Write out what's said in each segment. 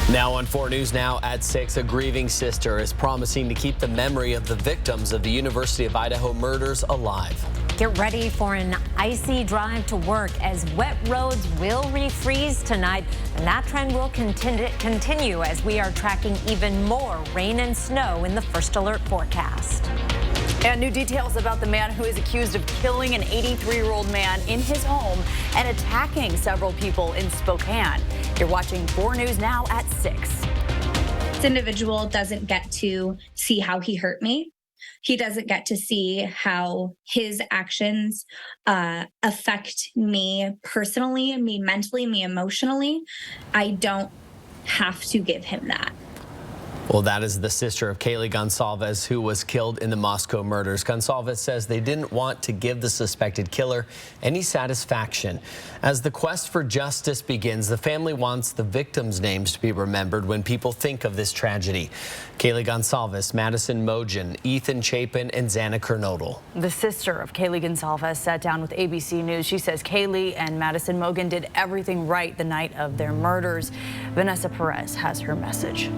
Now on 4 News Now at 6, a grieving sister is promising to keep the memory of the victims of the University of Idaho murders alive. Get ready for an icy drive to work as wet roads will refreeze tonight, and that trend will continue as we are tracking even more rain and snow in the first alert forecast. And new details about the man who is accused of killing an 83-year-old man in his home and attacking several people in Spokane. You're watching 4 News Now at 6. This individual doesn't get to see how he hurt me. He doesn't get to see how his actions affect me personally, me mentally, me emotionally. I don't have to give him that. Well, that is the sister of Kaylee Goncalves, who was killed in the Moscow murders. Goncalves says they didn't want to give the suspected killer any satisfaction. As the quest for justice begins, the family wants the victims' names to be remembered when people think of this tragedy. Kaylee Goncalves, Madison Mogen, Ethan Chapin, and Xana Kernodle. The sister of Kaylee Goncalves sat down with ABC News. She says Kaylee and Madison Mogen did everything right the night of their murders. Vanessa Perez has her message.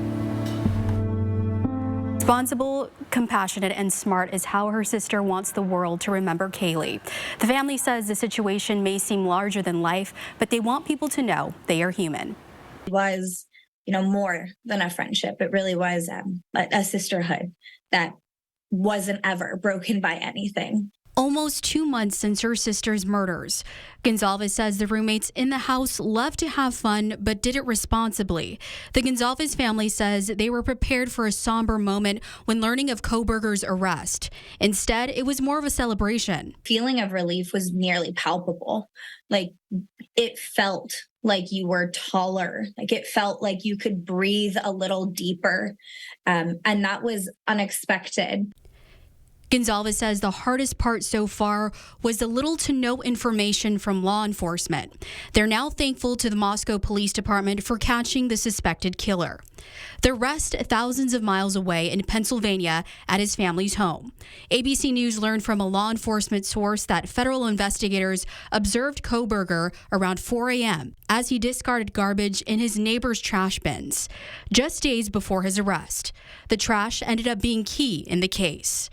Responsible, compassionate, and smart is how her sister wants the world to remember Kaylee. The family says the situation may seem larger than life, but they want people to know they are human. It was, more than a friendship. It really was a sisterhood that wasn't ever broken by anything. Almost 2 months since her sister's murders. Goncalves says the roommates in the house loved to have fun, but did it responsibly. The Goncalves family says they were prepared for a somber moment when learning of Kohberger's arrest. Instead, it was more of a celebration. Feeling of relief was nearly palpable. It felt like you were taller. It felt like you could breathe a little deeper. And that was unexpected. Goncalves says the hardest part so far was the little to no information from law enforcement. They're now thankful to the Moscow Police Department for catching the suspected killer. The rest thousands of miles away in Pennsylvania at his family's home. ABC News learned from a law enforcement source that federal investigators observed Kohberger around 4 a.m. as he discarded garbage in his neighbor's trash bins, just days before his arrest. The trash ended up being key in the case.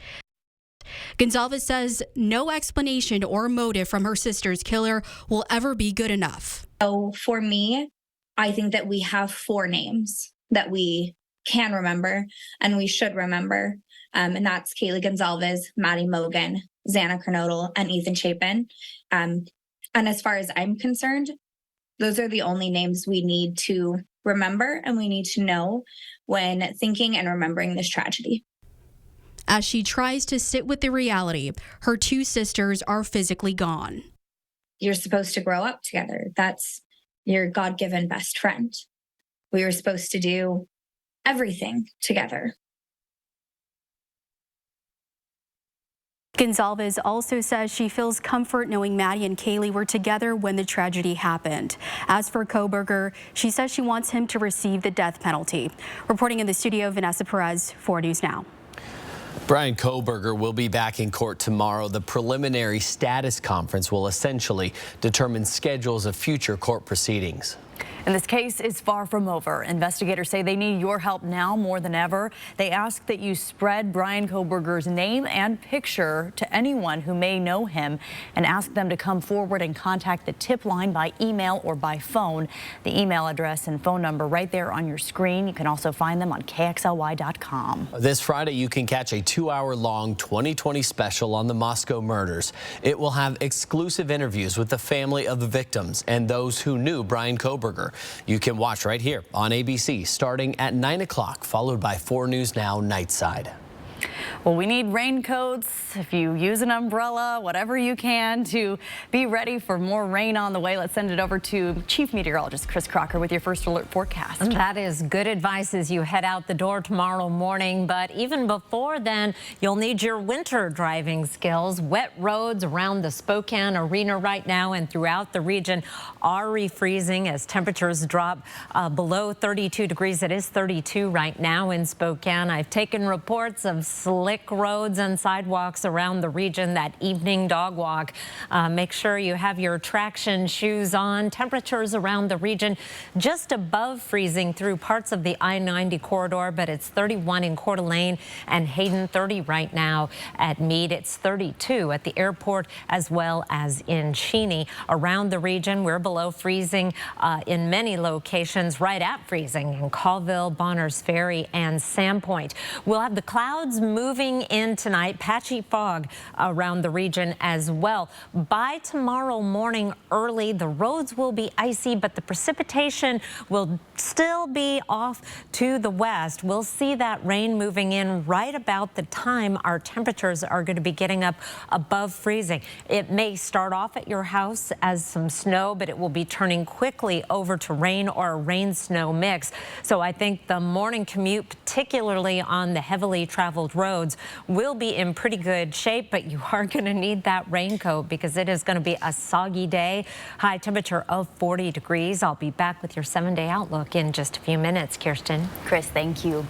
Goncalves says no explanation or motive from her sister's killer will ever be good enough. So for me, I think that we have 4 names that we can remember and we should remember. And that's Kaylee Goncalves, Maddie Mogen, Xana Kernodle, and Ethan Chapin. And as far as I'm concerned, those are the only names we need to remember and we need to know when thinking and remembering this tragedy. As she tries to sit with the reality, her 2 sisters are physically gone. You're supposed to grow up together. That's your God-given best friend. We were supposed to do everything together. Goncalves also says she feels comfort knowing Maddie and Kaylee were together when the tragedy happened. As for Kohberger, she says she wants him to receive the death penalty. Reporting in the studio, Vanessa Perez, 4 News Now. Bryan Kohberger will be back in court tomorrow. The preliminary status conference will essentially determine schedules of future court proceedings. And this case is far from over. Investigators say they need your help now more than ever. They ask that you spread Bryan Kohberger's name and picture to anyone who may know him and ask them to come forward and contact the tip line by email or by phone. The email address and phone number right there on your screen. You can also find them on KXLY.com. This Friday, you can catch a 2-hour-long 2020 special on the Moscow murders. It will have exclusive interviews with the family of the victims and those who knew Bryan Kohberger. You can watch right here on ABC starting at 9 o'clock, followed by 4 News Now Nightside. Well, we need raincoats. If you use an umbrella, whatever you can to be ready for more rain on the way. Let's send it over to Chief Meteorologist Chris Crocker with your first alert forecast. And that is good advice as you head out the door tomorrow morning. But even before then, you'll need your winter driving skills. Wet roads around the Spokane Arena right now and throughout the region are refreezing as temperatures drop below 32 degrees. It is 32 right now in Spokane. I've taken reports of slick roads and sidewalks around the region, that evening dog walk. Make sure you have your traction shoes on. Temperatures around the region just above freezing through parts of the I-90 corridor, but it's 31 in Coeur d'Alene and Hayden, 30 right now at Meade. It's 32 at the airport as well as in Cheney. Around the region, we're below freezing in many locations, right at freezing in Colville, Bonners Ferry, and Sandpoint. We'll have the clouds moving in tonight, patchy fog around the region as well. By tomorrow morning early, the roads will be icy, but the precipitation will still be off to the west. We'll see that rain moving in right about the time our temperatures are going to be getting up above freezing. It may start off at your house as some snow, but it will be turning quickly over to rain or a rain-snow mix. So I think the morning commute, particularly on the heavily traveled roads, will be in pretty good shape, but you are going to need that raincoat because it is going to be a soggy day. High temperature of 40 degrees. I'll be back with your 7-day outlook in just a few minutes. Kirsten. Chris, thank you.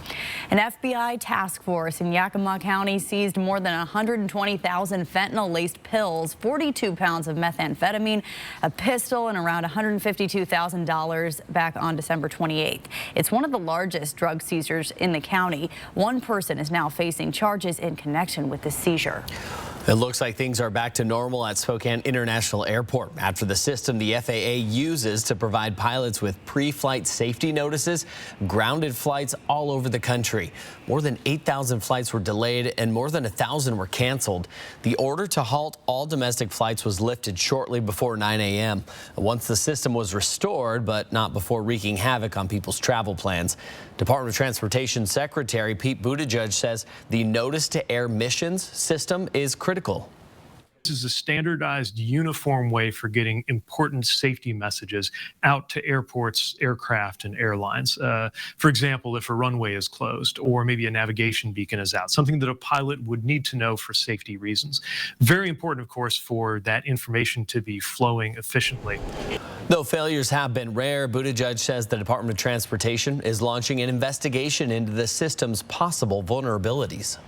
An FBI task force in Yakima County seized more than 120,000 fentanyl-laced pills, 42 pounds of methamphetamine, a pistol, and around $152,000 back on December 28th. It's one of the largest drug seizures in the county. One person is now facing charges in connection with the seizure. It looks like things are back to normal at Spokane International Airport after the system the FAA uses to provide pilots with pre-flight safety notices grounded flights all over the country. More than 8,000 flights were delayed and more than 1,000 were canceled. The order to halt all domestic flights was lifted shortly before 9 a.m. once the system was restored, but not before wreaking havoc on people's travel plans. Department of Transportation Secretary Pete Buttigieg says the notice to air missions system is critical. This is a standardized, uniform way for getting important safety messages out to airports, aircraft, and airlines. For example, if a runway is closed or maybe a navigation beacon is out, something that a pilot would need to know for safety reasons. Very important, of course, for that information to be flowing efficiently. Though failures have been rare, Buttigieg says the Department of Transportation is launching an investigation into the system's possible vulnerabilities.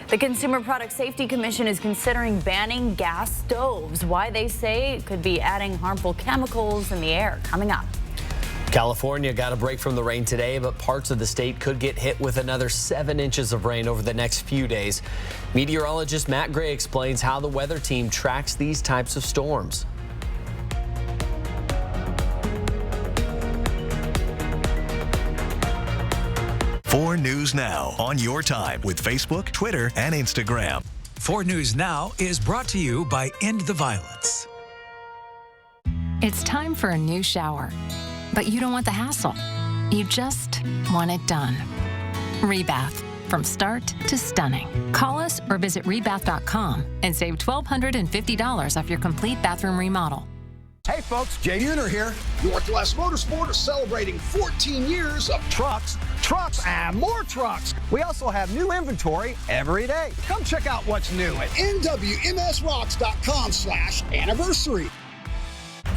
The Consumer Product Safety Commission is considering banning gas stoves. Why, they say, it could be adding harmful chemicals in the air. Coming up. California got a break from the rain today, but parts of the state could get hit with another 7 inches of rain over the next few days. Meteorologist Matt Gray explains how the weather team tracks these types of storms. 4 News Now on your time with Facebook, Twitter, and Instagram. 4 News Now is brought to you by End the Violence. It's time for a new shower, but you don't want the hassle. You just want it done. Rebath, from start to stunning. Call us or visit rebath.com and save $1,250 off your complete bathroom remodel. Hey folks, Jay Uner here. Northwest Motorsport is celebrating 14 years of trucks, and more trucks. We also have new inventory every day. Come check out what's new at nwmsrocks.com/anniversary.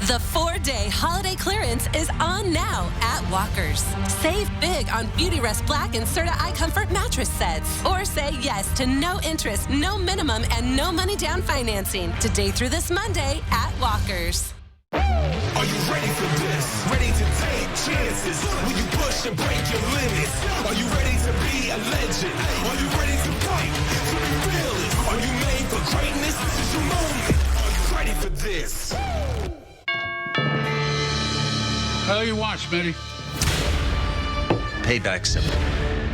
The 4-day holiday clearance is on now at Walker's. Save big on Beautyrest Black and Serta iComfort mattress sets. Or say yes to no interest, no minimum, and no money down financing today through this Monday at Walker's. Are you ready for this? Ready to take chances? Will you push and break your limits? Are you ready to be a legend? Are you ready to fight to be fearless? Are you made for greatness? This is your moment. Are you ready for this? How do you want, Smitty? Payback simple.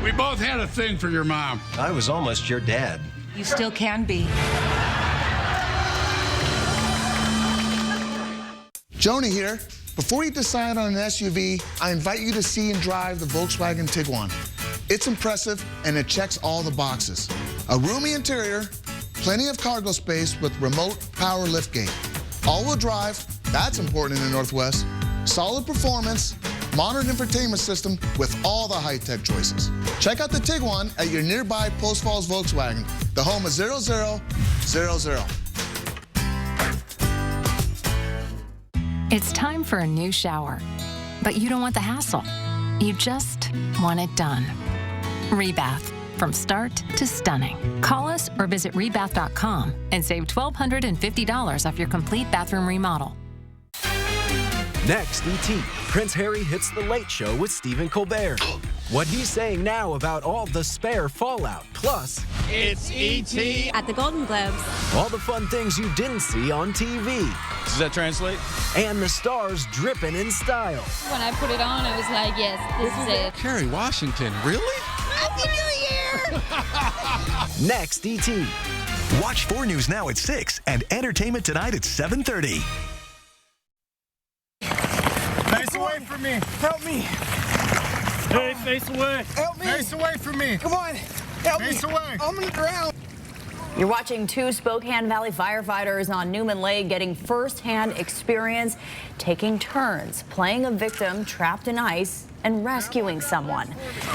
We both had a thing for your mom. I was almost your dad. You still can be. Joni here. Before you decide on an SUV, I invite you to see and drive the Volkswagen Tiguan. It's impressive and it checks all the boxes. A roomy interior, plenty of cargo space with remote power liftgate. All-wheel drive, that's important in the Northwest. Solid performance, modern infotainment system with all the high-tech choices. Check out the Tiguan at your nearby Post Falls Volkswagen, the home of 0000. It's time for a new shower, but you don't want the hassle. You just want it done. Rebath, from start to stunning. Call us or visit rebath.com and save $1,250 off your complete bathroom remodel. Next, E.T. Prince Harry hits The Late Show with Stephen Colbert. What he's saying now about all the Spare fallout. Plus, It's E.T. at the Golden Globes. all the fun things you didn't see on TV. Does that translate? And the stars dripping in style. When I put it on, I was like, yes, this is it. Kerry Washington, really? Happy New Year! Next, E.T. Watch 4 News Now at 6 and Entertainment Tonight at 7:30. Face away from me. Help me. Hey, face away. Help me. Face away from me. Come on. Help me. Face away. I'm going to drown. You're watching 2 Spokane Valley firefighters on Newman Lake getting firsthand experience taking turns playing a victim trapped in ice and rescuing someone.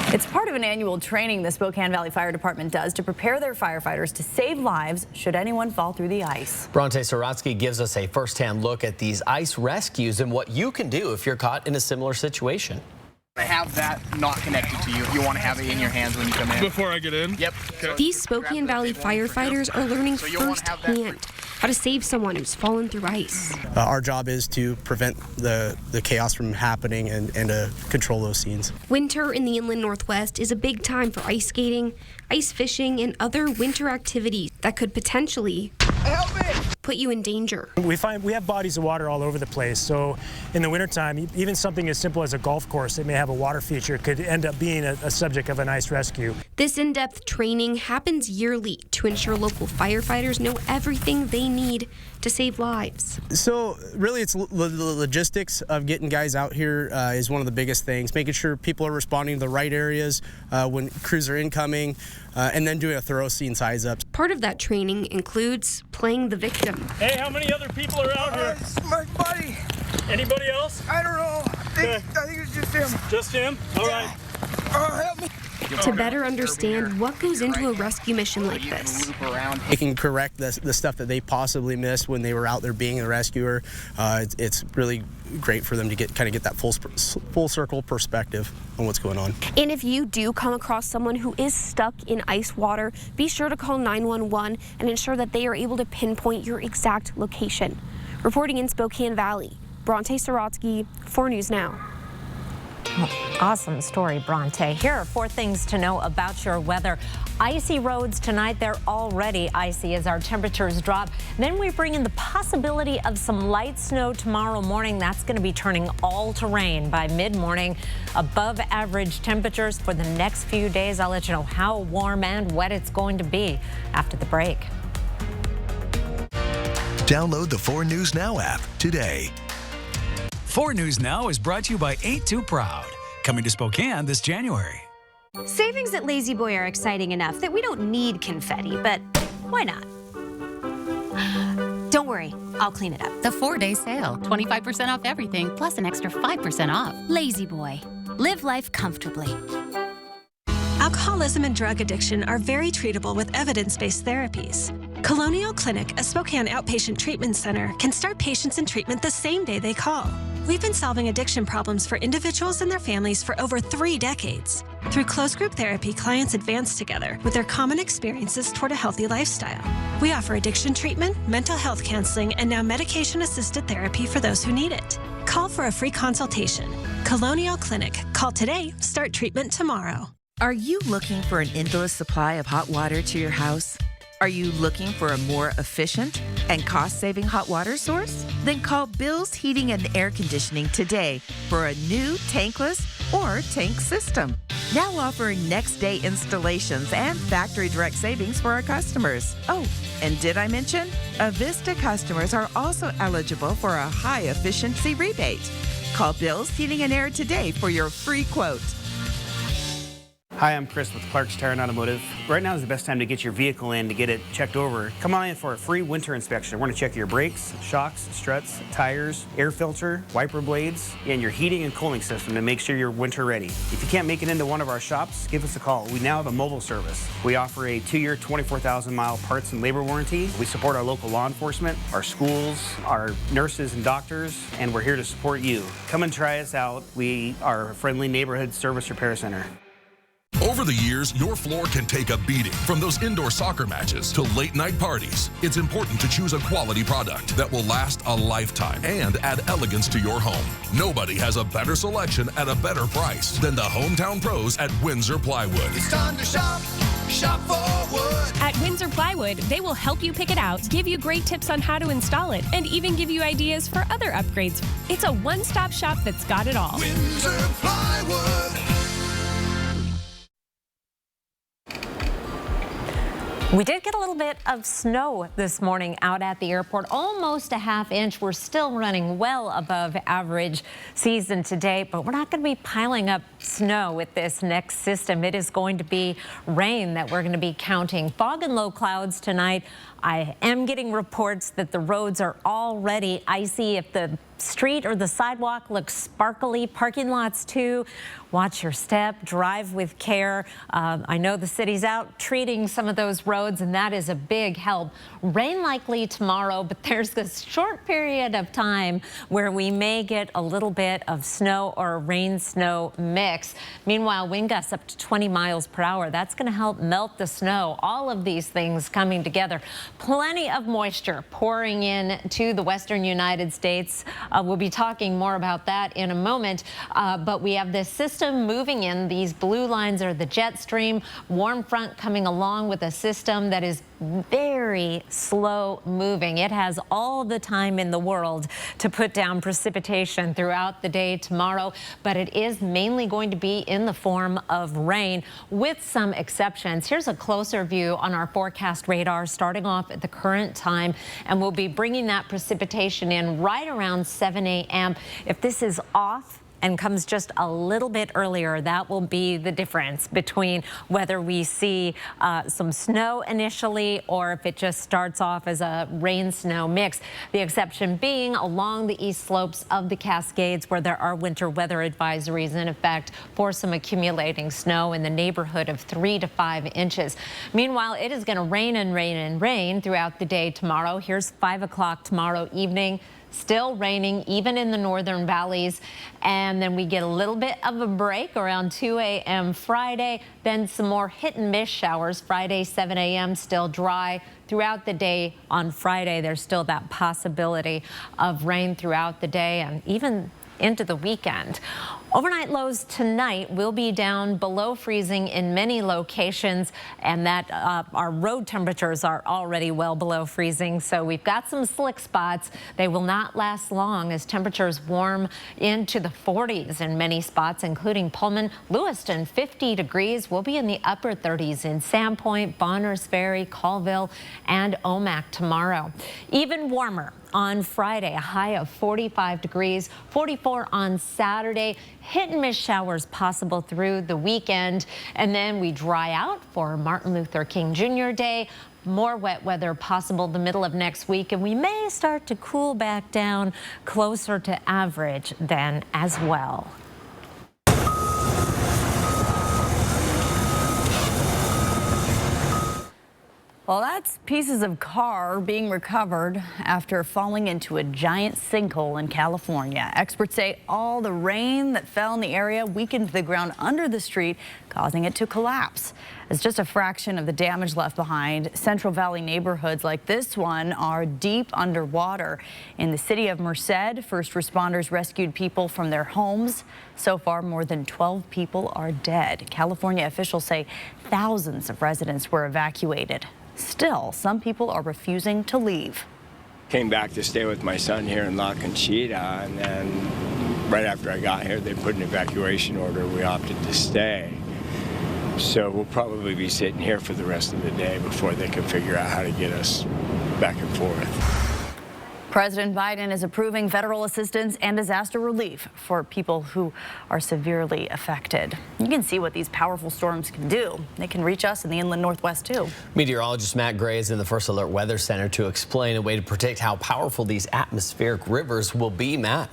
It's part of an annual training the Spokane Valley Fire Department does to prepare their firefighters to save lives should anyone fall through the ice. Bronte Sorotsky gives us a first-hand look at these ice rescues and what you can do if you're caught in a similar situation. I have that not connected to you. You want to have it in your hands when you come in. Before I get in? Yep. Okay. These Spokane Valley firefighters are learning firsthand how to save someone who's fallen through ice. Our job is to prevent the chaos from happening and to control those scenes. Winter in the inland Northwest is a big time for ice skating, ice fishing, and other winter activities that could potentially put you in danger. We have bodies of water all over the place, so in the wintertime, even something as simple as a golf course that may have a water feature could end up being a subject of an ice rescue. This in-depth training happens yearly to ensure local firefighters know everything they need to save lives. So really it's the logistics of getting guys out here is one of the biggest things, making sure people are responding to the right areas when crews are incoming, and then doing a thorough scene size up. Part of that training includes playing the victim. Hey, how many other people are out here? My buddy. Anybody else? I don't know. I think it's just him. Just him? All right. Help me. To better understand what goes into a rescue mission like this. They can correct the stuff that they possibly missed when they were out there being a rescuer. It's really great for them to get that full circle perspective on what's going on. And if you do come across someone who is stuck in ice water, be sure to call 911 and ensure that they are able to pinpoint your exact location. Reporting in Spokane Valley, Bronte Sorotsky, 4 News Now. Awesome story, Bronte. Here are 4 things to know about your weather. Icy roads tonight. They're already icy as our temperatures drop. Then we bring in the possibility of some light snow tomorrow morning. That's going to be turning all to rain by mid-morning. Above average temperatures for the next few days. I'll let you know how warm and wet it's going to be after the break. Download the 4 News Now app today. 4 News Now is brought to you by Ain't Too Proud, coming to Spokane this January. Savings at Lazy Boy are exciting enough that we don't need confetti, but why not? Don't worry, I'll clean it up. The 4-day sale, 25% off everything, plus an extra 5% off. Lazy Boy. Live life comfortably. Alcoholism and drug addiction are very treatable with evidence-based therapies. Colonial Clinic, a Spokane outpatient treatment center, can start patients in treatment the same day they call. We've been solving addiction problems for individuals and their families for over 3 decades. Through closed group therapy, clients advance together with their common experiences toward a healthy lifestyle. We offer addiction treatment, mental health counseling, and now medication-assisted therapy for those who need it. Call for a free consultation. Colonial Clinic. Call today, start treatment tomorrow. Are you looking for an endless supply of hot water to your house? Are you looking for a more efficient and cost-saving hot water source? Then call Bill's Heating and Air Conditioning today for a new tankless or tank system. Now offering next-day installations and factory direct savings for our customers. Oh, and did I mention? Avista customers are also eligible for a high-efficiency rebate. Call Bill's Heating and Air today for your free quote. Hi, I'm Chris with Clark's Tire and Automotive. Right now is the best time to get your vehicle in to get it checked over. Come on in for a free winter inspection. We're going to check your brakes, shocks, struts, tires, air filter, wiper blades, and your heating and cooling system to make sure you're winter ready. If you can't make it into one of our shops, give us a call. We now have a mobile service. We offer a 2-year, 24,000-mile parts and labor warranty. We support our local law enforcement, our schools, our nurses and doctors, and we're here to support you. Come and try us out. We are a friendly neighborhood service repair center. Over the years, your floor can take a beating, from those indoor soccer matches to late-night parties. It's important to choose a quality product that will last a lifetime and add elegance to your home. Nobody has a better selection at a better price than the hometown pros at Windsor Plywood. It's time to shop for wood. At Windsor Plywood, they will help you pick it out, give you great tips on how to install it, and even give you ideas for other upgrades. It's a one-stop shop that's got it all. Windsor Plywood. We did get a little bit of snow this morning out at the airport, almost a ½ inch. We're still running well above average season to date, but we're not going to be piling up snow with this next system. It is going to be rain that we're going to be counting. Fog and low clouds tonight. I am getting reports that the roads are already icy. If the street or the sidewalk looks sparkly, parking lots too. Watch your step, drive with care. I know the city's out treating some of those roads, and that is a big help. Rain likely tomorrow, but there's this short period of time where we may get a little bit of snow or rain-snow mix. Meanwhile, wind gusts up to 20 miles per hour. That's going to help melt the snow. All of these things coming together. Plenty of moisture pouring in to the western United States. We'll be talking more about that in a moment, but we have this system moving in. These blue lines are the jet stream. Warm front coming along with a system that is very slow moving. It has all the time in the world to put down precipitation throughout the day tomorrow, but it is mainly going to be in the form of rain with some exceptions. Here's a closer view on our forecast radar starting off at the current time, and we'll be bringing that precipitation in right around 7 a.m. If this is off and comes just a little bit earlier, that will be the difference between whether we see some snow initially or if it just starts off as a rain-snow mix. The exception being along the east slopes of the Cascades, where there are winter weather advisories in effect for some accumulating snow in the neighborhood of 3 to 5 inches. Meanwhile, it is going to rain and rain and rain throughout the day tomorrow. Here's 5 o'clock tomorrow evening. Still raining even in the northern valleys, and then we get a little bit of a break around 2 a.m. Friday, then some more hit and miss showers. Friday 7 a.m. still dry. Throughout the day on Friday, there's still that possibility of rain throughout the day and even into the weekend. Overnight lows tonight will be down below freezing in many locations, and that our road temperatures are already well below freezing, so we've got some slick spots. They will not last long as temperatures warm into the 40s in many spots, including Pullman, Lewiston. 50 degrees. We'll be in the upper 30s in Sandpoint, Bonners Ferry, Colville, and Omak tomorrow. Even warmer on Friday, a high of 45 degrees, 44 on Saturday. Hit and miss showers possible through the weekend, and then we dry out for Martin Luther King Jr. Day. More wet weather possible the middle of next week, and we may start to cool back down closer to average then as well. Well, that's pieces of car being recovered after falling into a giant sinkhole in California. Experts say all the rain that fell in the area weakened the ground under the street, causing it to collapse. It's just a fraction of the damage left behind. Central Valley neighborhoods like this one are deep underwater. In the city of Merced, first responders rescued people from their homes. So far, more than 12 people are dead. California officials say thousands of residents were evacuated. Still, some people are refusing to leave. Came back to stay with my son here in La Conchita, and then right after I got here, they put an evacuation order. We opted to stay. So we'll probably be sitting here for the rest of the day before they can figure out how to get us back and forth. President Biden is approving federal assistance and disaster relief for people who are severely affected. You can see what these powerful storms can do. They can reach us in the inland Northwest, too. Meteorologist Matt Gray is in the First Alert Weather Center to explain a way to predict how powerful these atmospheric rivers will be. Matt.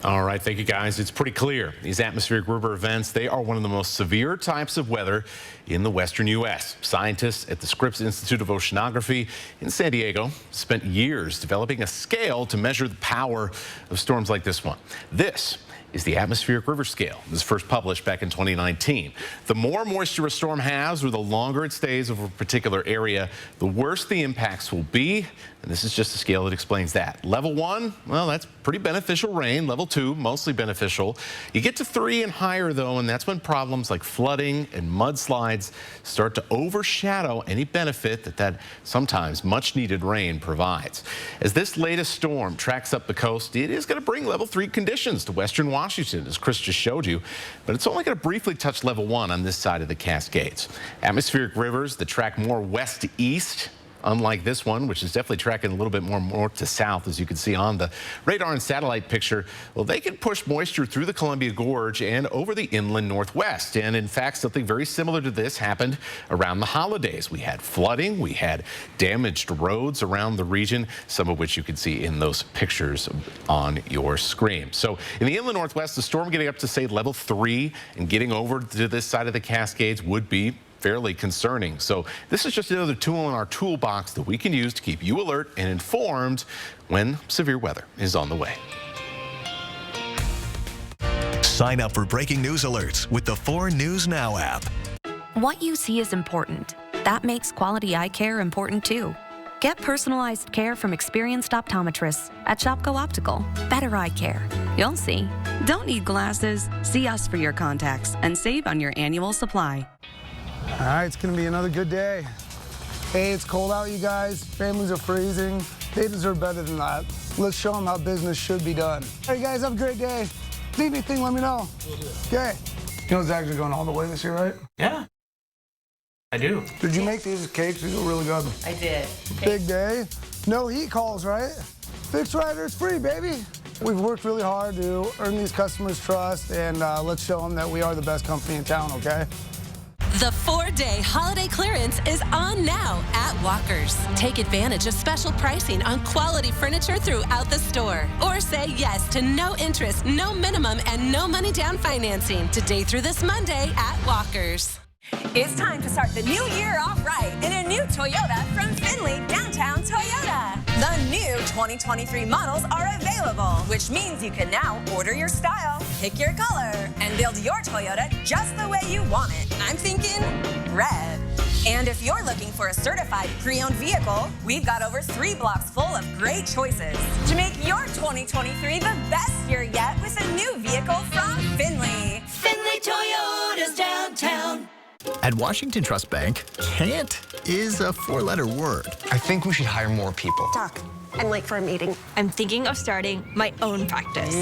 All right, thank you, guys. It's pretty clear. These atmospheric river events, they are one of the most severe types of weather in the western U.S. Scientists at the Scripps Institute of Oceanography in San Diego spent years developing a scale to measure the power of storms like this one. This is the atmospheric river scale. It was first published back in 2019. The more moisture a storm has, or the longer it stays over a particular area, the worse the impacts will be. And this is just a scale that explains that. Level 1, well, that's pretty beneficial rain. Level 2, mostly beneficial. You get to 3 and higher, though, and that's when problems like flooding and mudslides start to overshadow any benefit that sometimes much-needed rain provides. As this latest storm tracks up the coast, it is going to bring level 3 conditions to western Washington, as Chris just showed you, but it's only going to briefly touch level 1 on this side of the Cascades. Atmospheric rivers that track more west to east, unlike this one, which is definitely tracking a little bit more north to south, as you can see on the radar and satellite picture, well, they can push moisture through the Columbia Gorge and over the inland northwest. And in fact, something very similar to this happened around the holidays. We had flooding, we had damaged roads around the region, some of which you can see in those pictures on your screen. So in the inland northwest, the storm getting up to, say, level 3 and getting over to this side of the Cascades would be fairly concerning. So this is just another tool in our toolbox that we can use to keep you alert and informed when severe weather is on the way. Sign up for breaking news alerts with the 4 News Now app. What you see is important. That makes quality eye care important too. Get personalized care from experienced optometrists at Shopko Optical. Better eye care. You'll see. Don't need glasses? See us for your contacts and save on your annual supply. All right, it's gonna be another good day. Hey, it's cold out, you guys. Families are freezing. They deserve better than that. Let's show them how business should be done. Hey, you guys, have a great day. Need anything, let me know. Okay. You know Zach's going all the way this year, right? Yeah, I do. Did you make these cakes? These are really good. I did. Big day. No heat calls, right? Fixed Rider's free, baby. We've worked really hard to earn these customers' trust, and let's show them that we are the best company in town, okay? The 4-day holiday clearance is on now at Walker's. Take advantage of special pricing on quality furniture throughout the store. Or say yes to no interest, no minimum, and no money down financing today through this Monday at Walker's. It's time to start the new year off right in a new Toyota from Findlay Downtown Toyota. The new 2023 models are available, which means you can now order your style, pick your color, and build your Toyota just the way you want it. I'm thinking red. And if you're looking for a certified pre-owned vehicle, we've got over 3 blocks full of great choices to make your 2023 the best year yet with a new vehicle from Findlay. Findlay Toyota's downtown. At Washington Trust Bank, can't is a 4-letter word. I think we should hire more people. Doc, I'm late for a meeting. I'm thinking of starting my own practice.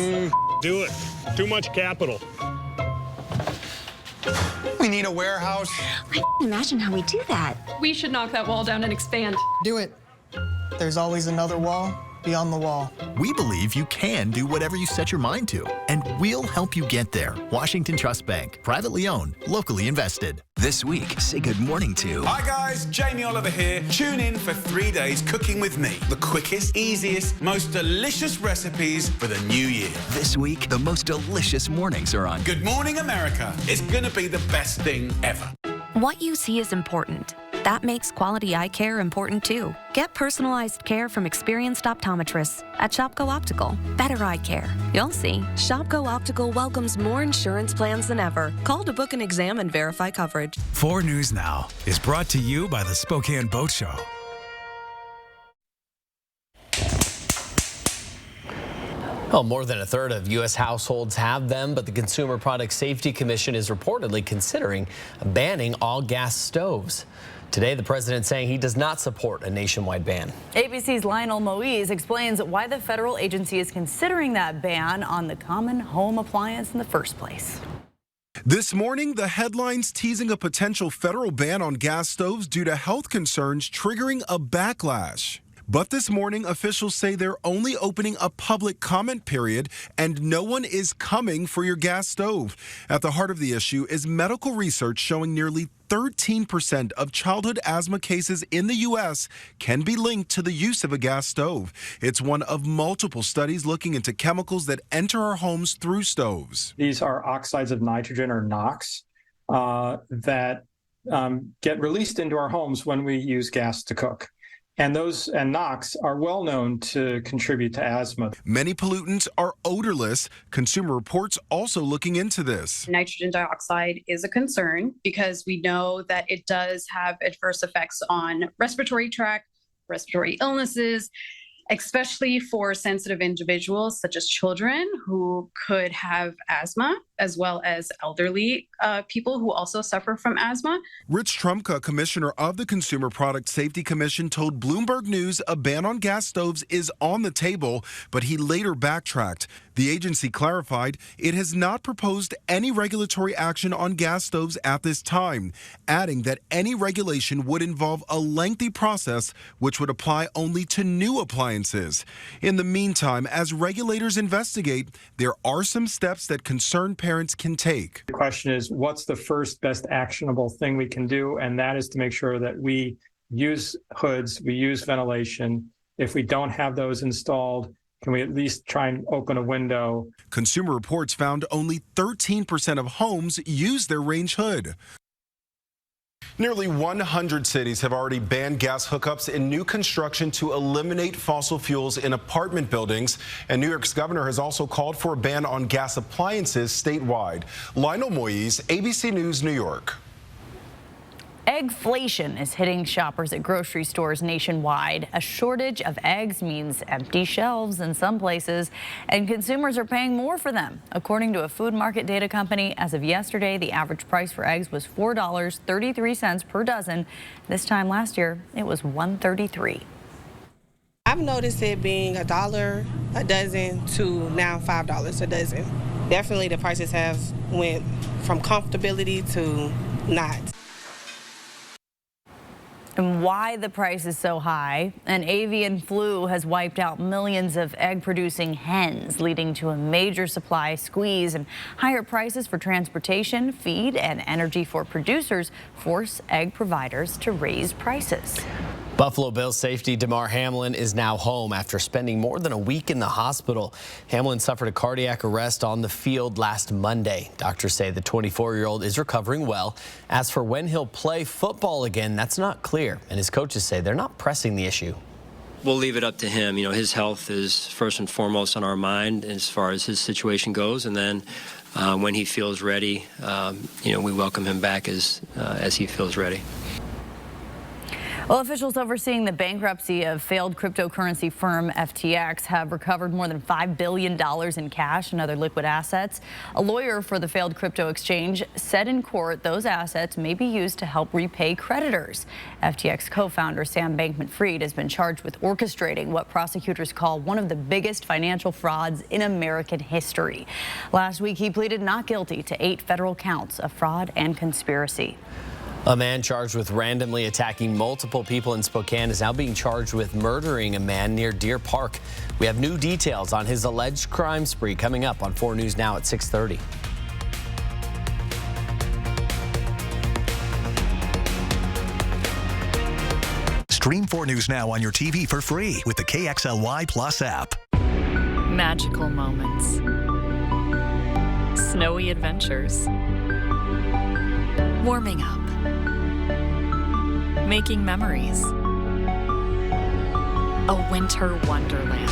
Do it. Too much capital. We need a warehouse. I can't imagine how we do that. We should knock that wall down and expand. Do it. There's always another wall beyond the wall. We believe you can do whatever you set your mind to, and we'll help you get there. Washington Trust Bank, privately owned, locally invested. This week, say good morning to... Hi guys, Jamie Oliver here. Tune in for 3 days cooking with me. The quickest, easiest, most delicious recipes for the new year. This week, the most delicious mornings are on Good Morning America. It's gonna be the best thing ever. What you see is important. That makes quality eye care important too. Get personalized care from experienced optometrists at Shopko Optical. Better eye care. You'll see. Shopko Optical welcomes more insurance plans than ever. Call to book an exam and verify coverage. 4 News Now is brought to you by the Spokane Boat Show. Well, more than a third of U.S. households have them, but the Consumer Product Safety Commission is reportedly considering banning all gas stoves. Today, the president saying he does not support a nationwide ban. ABC's Lionel Moise explains why the federal agency is considering that ban on the common home appliance in the first place. This morning, the headlines teasing a potential federal ban on gas stoves due to health concerns triggering a backlash. But this morning, officials say they're only opening a public comment period and no one is coming for your gas stove. At the heart of the issue is medical research showing nearly 13% of childhood asthma cases in the U.S. can be linked to the use of a gas stove. It's one of multiple studies looking into chemicals that enter our homes through stoves. These are oxides of nitrogen, or NOx, that get released into our homes when we use gas to cook. And NOx are well known to contribute to asthma. Many pollutants are odorless. Consumer Reports also looking into this. Nitrogen dioxide is a concern because we know that it does have adverse effects on respiratory tract, respiratory illnesses, especially for sensitive individuals such as children who could have asthma, as well as elderly people who also suffer from asthma. Rich Trumka, commissioner of the Consumer Product Safety Commission, told Bloomberg News a ban on gas stoves is on the table, but he later backtracked. The agency clarified it has not proposed any regulatory action on gas stoves at this time, adding that any regulation would involve a lengthy process which would apply only to new appliances. In the meantime, as regulators investigate, there are some steps that concerned parents can take. The question is, what's the first best actionable thing we can do? And that is to make sure that we use hoods, we use ventilation. If we don't have those installed, can we at least try and open a window? Consumer Reports found only 13% of homes use their range hood. Nearly 100 cities have already banned gas hookups in new construction to eliminate fossil fuels in apartment buildings. And New York's governor has also called for a ban on gas appliances statewide. Lionel Moise, ABC News, New York. Eggflation is hitting shoppers at grocery stores nationwide. A shortage of eggs means empty shelves in some places, and consumers are paying more for them. According to a food market data company, as of yesterday, the average price for eggs was $4.33 per dozen. This time last year, it was $1.33. I've noticed it being $1 a dozen to now $5 a dozen. Definitely the prices have went from comfortability to not. And why the price is so high: an avian flu has wiped out millions of egg-producing hens, leading to a major supply squeeze, and higher prices for transportation, feed, and energy for producers force egg providers to raise prices. Buffalo Bills safety Damar Hamlin is now home after spending more than a week in the hospital. Hamlin suffered a cardiac arrest on the field last Monday. Doctors say the 24-year-old is recovering well. As for when he'll play football again, that's not clear, and his coaches say they're not pressing the issue. We'll leave it up to him. You know, his health is first and foremost on our mind as far as his situation goes, and then when he feels ready, we welcome him back as he feels ready. Well, officials overseeing the bankruptcy of failed cryptocurrency firm FTX have recovered more than $5 billion in cash and other liquid assets. A lawyer for the failed crypto exchange said in court those assets may be used to help repay creditors. FTX co-founder Sam Bankman-Fried has been charged with orchestrating what prosecutors call one of the biggest financial frauds in American history. Last week, he pleaded not guilty to 8 federal counts of fraud and conspiracy. A man charged with randomly attacking multiple people in Spokane is now being charged with murdering a man near Deer Park. We have new details on his alleged crime spree coming up on 4 News Now at 6:30. Stream 4 News Now on your TV for free with the KXLY Plus app. Magical moments. Snowy adventures. Warming up. Making memories. A winter wonderland.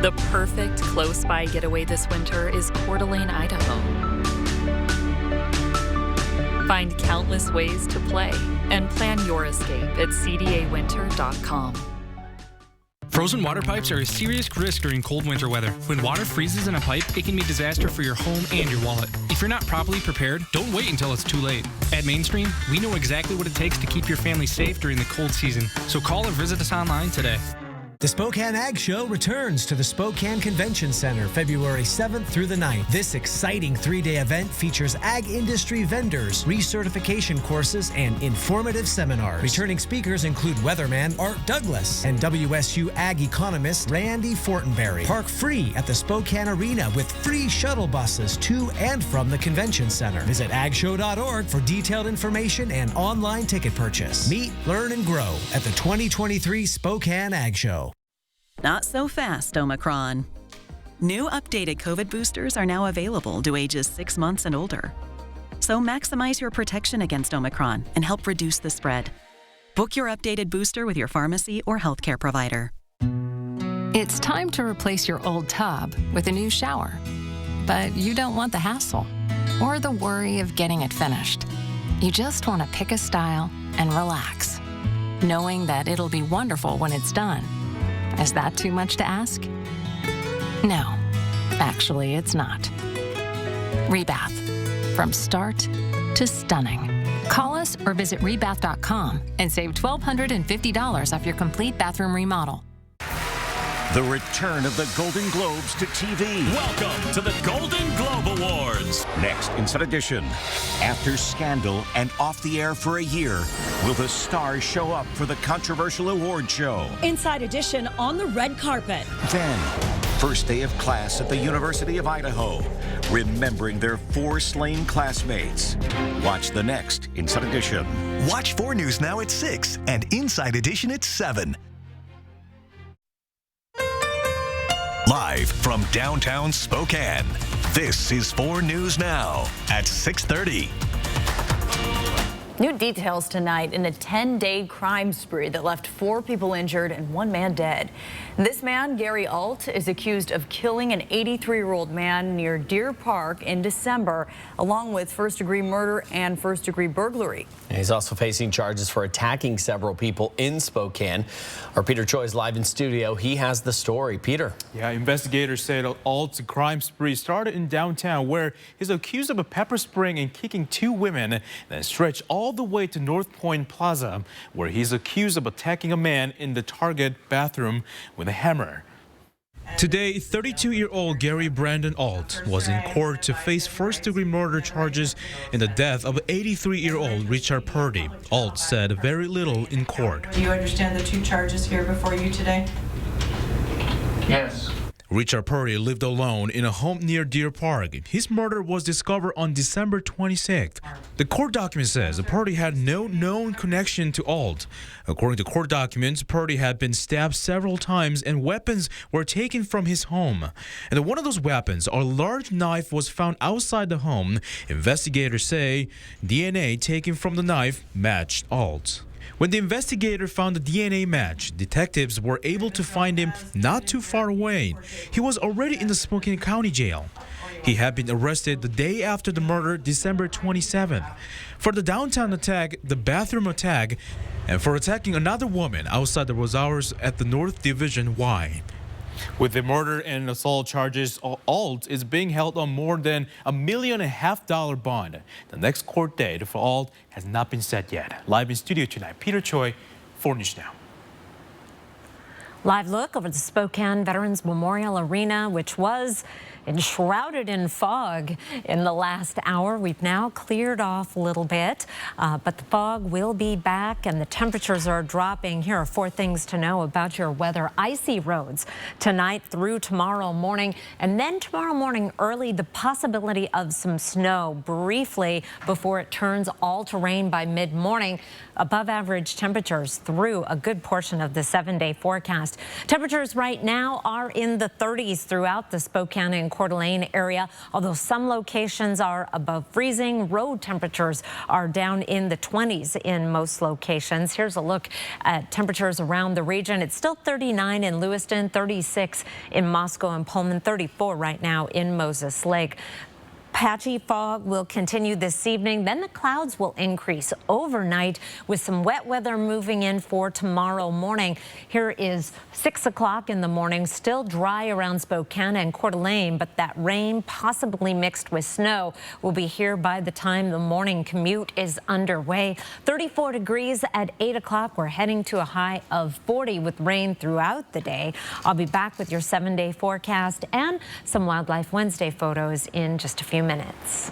The perfect close-by getaway this winter is Coeur d'Alene, Idaho. Find countless ways to play and plan your escape at cdawinter.com. Frozen water pipes are a serious risk during cold winter weather. When water freezes in a pipe, it can be a disaster for your home and your wallet. If you're not properly prepared, don't wait until it's too late. At Mainstream, we know exactly what it takes to keep your family safe during the cold season. So call or visit us online today. The Spokane Ag Show returns to the Spokane Convention Center February 7th through the 9th. This exciting 3-day event features ag industry vendors, recertification courses, and informative seminars. Returning speakers include weatherman Art Douglas and WSU ag economist Randy Fortenberry. Park free at the Spokane Arena with free shuttle buses to and from the convention center. Visit agshow.org for detailed information and online ticket purchase. Meet, learn, and grow at the 2023 Spokane Ag Show. Not so fast, Omicron. New updated COVID boosters are now available to ages 6 months and older. So maximize your protection against Omicron and help reduce the spread. Book your updated booster with your pharmacy or healthcare provider. It's time to replace your old tub with a new shower. But you don't want the hassle or the worry of getting it finished. You just want to pick a style and relax, knowing that it'll be wonderful when it's done. Is that too much to ask? No, actually it's not. Rebath, from start to stunning. Call us or visit rebath.com and save $1,250 off your complete bathroom remodel. The return of the Golden Globes to TV. Welcome to the Golden Globe Awards. Next, Inside Edition. After Scandal and off the air for a year, will the stars show up for the controversial award show? Inside Edition on the red carpet. Then, first day of class at the University of Idaho, remembering their 4 slain classmates. Watch the next Inside Edition. Watch 4 News Now at 6 and Inside Edition at 7. Live from downtown Spokane, this is 4 News Now at 6:30. New details tonight in a 10-day crime spree that left 4 people injured and 1 man dead. This man, Gary Alt, is accused of killing an 83-year-old man near Deer Park in December, along with first-degree murder and first-degree burglary. And he's also facing charges for attacking several people in Spokane. Our Peter Choi is live in studio. He has the story. Peter. Yeah, investigators said Alt's crime spree started in downtown, where he's accused of a pepper spraying and kicking 2 women, then stretched all the way to North Point Plaza, where he's accused of attacking a man in the Target bathroom with a hammer. Today, 32-year-old Gary Brandon Alt was in court to face first-degree murder charges in the death of 83-year-old Richard Purdy. Alt said very little in court. Do you understand the 2 charges here before you today? Yes. Richard Purdy lived alone in a home near Deer Park. His murder was discovered on December 26th. The court document says Purdy had no known connection to Alt. According to court documents, Purdy had been stabbed several times and weapons were taken from his home. And one of those weapons, a large knife, was found outside the home. Investigators say DNA taken from the knife matched Alt. When the investigator found the DNA match, detectives were able to find him not too far away. He was already in the Spokane County Jail. He had been arrested the day after the murder, December 27th, for the downtown attack, the bathroom attack, and for attacking another woman outside the Rosauers at the North Division Y. With the murder and assault charges, Alt is being held on more than $1.5 million bond. The next court date for Alt has not been set yet. Live in studio tonight, Peter Choi, 4 News Now. Live look over the Spokane Veterans Memorial Arena, which was enshrouded in fog in the last hour. We've now cleared off a little bit, but the fog will be back and the temperatures are dropping. Here are 4 things to know about your weather. Icy roads tonight through tomorrow morning, and then tomorrow morning early, the possibility of some snow briefly before it turns all to rain by mid-morning. Above average temperatures through a good portion of the 7-day forecast. Temperatures right now are in the 30s throughout the Spokane and Coeur d'Alene area, although some locations are above freezing. Road temperatures are down in the 20s in most locations. Here's a look at temperatures around the region. It's still 39 in Lewiston, 36 in Moscow and Pullman, 34 right now in Moses Lake. Patchy fog will continue this evening. Then the clouds will increase overnight with some wet weather moving in for tomorrow morning. Here is 6 o'clock in the morning. Still dry around Spokane and Coeur d'Alene, but that rain, possibly mixed with snow, will be here by the time the morning commute is underway. 34 degrees at 8 o'clock. We're heading to a high of 40 with rain throughout the day. I'll be back with your 7-day forecast and some Wildlife Wednesday photos in just a few minutes.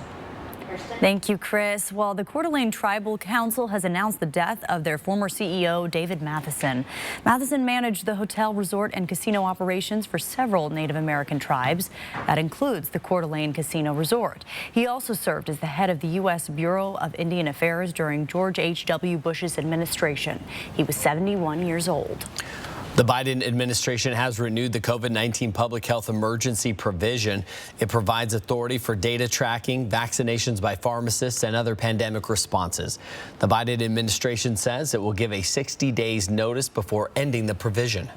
Thank you, Chris. Well, the Coeur d'Alene Tribal Council has announced the death of their former CEO, David Matheson. Matheson managed the hotel, resort, and casino operations for several Native American tribes. That includes the Coeur d'Alene Casino Resort. He also served as the head of the U.S. Bureau of Indian Affairs during George H.W. Bush's administration. He was 71 years old. The Biden administration has renewed the COVID-19 public health emergency provision. It provides authority for data tracking, vaccinations by pharmacists, and other pandemic responses. The Biden administration says it will give a 60 days notice before ending the provision.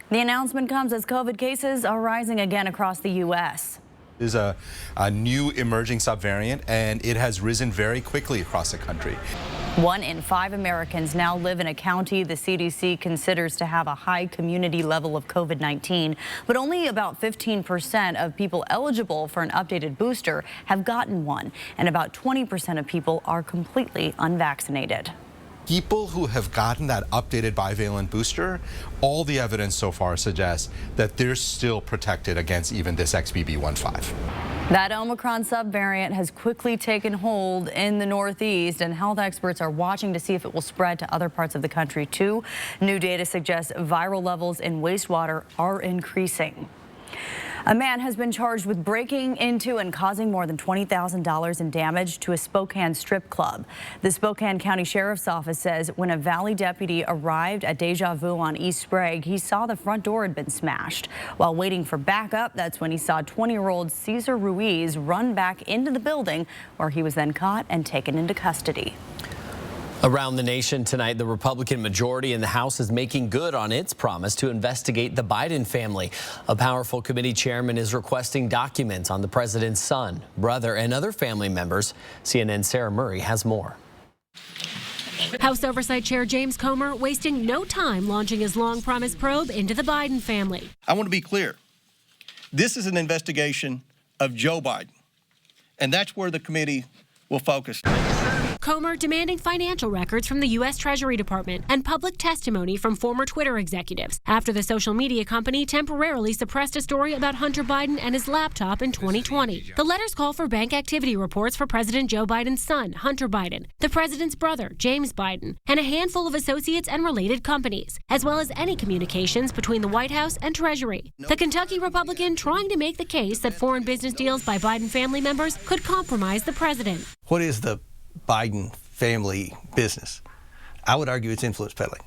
The announcement comes as COVID cases are rising again across the U.S. Is a new emerging subvariant, and it has risen very quickly across the country. 1 in 5 Americans now live in a county the CDC considers to have a high community level of COVID-19, but only about 15% of people eligible for an updated booster have gotten one, and about 20% of people are completely unvaccinated. People who have gotten that updated bivalent booster, all the evidence so far suggests that they're still protected against even this XBB.1.5. That Omicron subvariant has quickly taken hold in the Northeast, and health experts are watching to see if it will spread to other parts of the country too. New data suggests viral levels in wastewater are increasing. A man has been charged with breaking into and causing more than $20,000 in damage to a Spokane strip club. The Spokane County Sheriff's Office says when a Valley deputy arrived at Deja Vu on East Sprague, he saw the front door had been smashed. While waiting for backup, that's when he saw 20-year-old Cesar Ruiz run back into the building, where he was then caught and taken into custody. Around the nation tonight, the Republican majority in the House is making good on its promise to investigate the Biden family. A powerful committee chairman is requesting documents on the president's son, brother, and other family members. CNN's Sarah Murray has more. House Oversight Chair James Comer wasting no time launching his long-promised probe into the Biden family. I want to be clear. This is an investigation of Joe Biden, and that's where the committee will focus. Comer demanding financial records from the U.S. Treasury Department and public testimony from former Twitter executives after the social media company temporarily suppressed a story about Hunter Biden and his laptop in 2020. The letters call for bank activity reports for President Joe Biden's son, Hunter Biden, the president's brother, James Biden, and a handful of associates and related companies, as well as any communications between the White House and Treasury. The Kentucky Republican trying to make the case that foreign business deals by Biden family members could compromise the president. What is the Biden family business? I would argue it's influence peddling.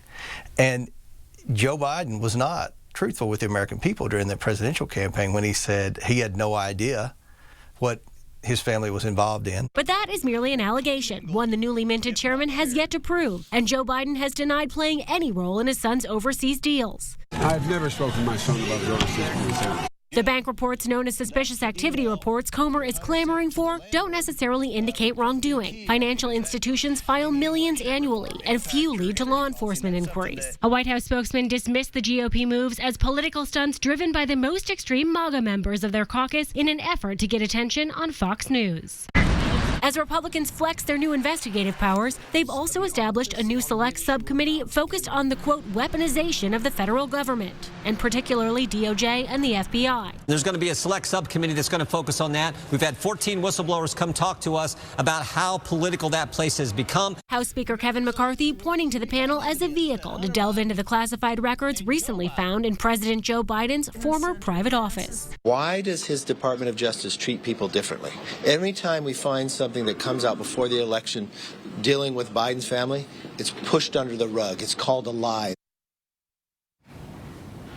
And Joe Biden was not truthful with the American people during the presidential campaign when he said he had no idea what his family was involved in. But that is merely an allegation, one the newly minted chairman has yet to prove, and Joe Biden has denied playing any role in his son's overseas deals. I've never spoken to my son about his overseas deals. The bank reports known as suspicious activity reports Comer is clamoring for don't necessarily indicate wrongdoing. Financial institutions file millions annually, and few lead to law enforcement inquiries. A White House spokesman dismissed the GOP moves as political stunts driven by the most extreme MAGA members of their caucus in an effort to get attention on Fox News. As Republicans flex their new investigative powers, they've also established a new select subcommittee focused on the, quote, weaponization of the federal government, and particularly DOJ and the FBI. There's going to be a select subcommittee that's going to focus on that. We've had 14 whistleblowers come talk to us about how political that place has become. House Speaker Kevin McCarthy pointing to the panel as a vehicle to delve into the classified records recently found in President Joe Biden's former private office. Why does his Department of Justice treat people differently? Every time we find something that comes out before the election dealing with Biden's family, it's pushed under the rug. It's called a lie.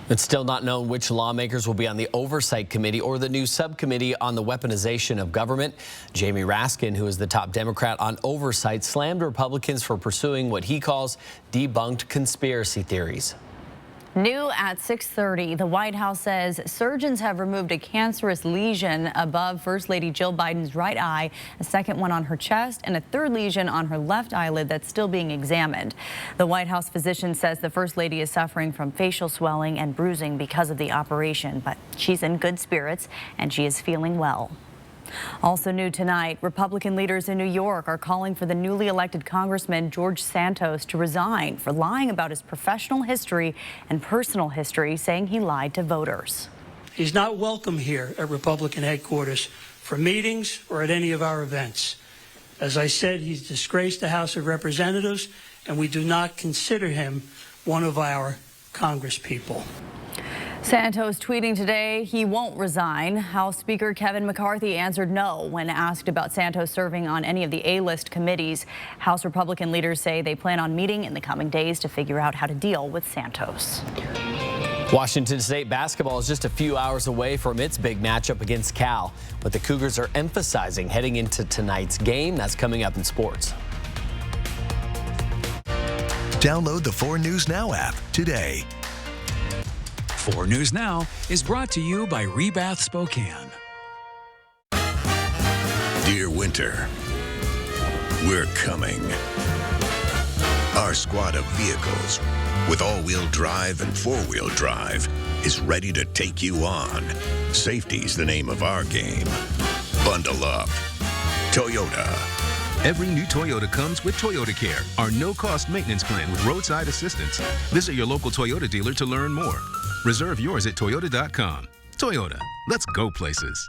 It's still not known which lawmakers will be on the Oversight Committee or the new subcommittee on the weaponization of government. Jamie Raskin, who is the top Democrat on oversight, slammed Republicans for pursuing what he calls debunked conspiracy theories. New at 6:30, the White House says surgeons have removed a cancerous lesion above First Lady Jill Biden's right eye, a second one on her chest, and a third lesion on her left eyelid that's still being examined. The White House physician says the First Lady is suffering from facial swelling and bruising because of the operation, but she's in good spirits and she is feeling well. Also new tonight, Republican leaders in New York are calling for the newly elected Congressman George Santos to resign for lying about his professional history and personal history, saying he lied to voters. He's not welcome here at Republican headquarters for meetings or at any of our events. As I said, he's disgraced the House of Representatives, and we do not consider him one of our congresspeople. Santos tweeting today he won't resign. House Speaker Kevin McCarthy answered no when asked about Santos serving on any of the A-list committees. House Republican leaders say they plan on meeting in the coming days to figure out how to deal with Santos. Washington State basketball is just a few hours away from its big matchup against Cal. What the Cougars are emphasizing heading into tonight's game, that's coming up in sports. Download the 4 News Now app today. 4 News Now is brought to you by Rebath Spokane. Dear winter, we're coming. Our squad of vehicles with all-wheel drive and 4-wheel drive is ready to take you on. Safety's the name of our game. Bundle up. Toyota. Every new Toyota comes with Toyota Care, our no-cost maintenance plan with roadside assistance. Visit your local Toyota dealer to learn more. Reserve yours at Toyota.com. Toyota, let's go places.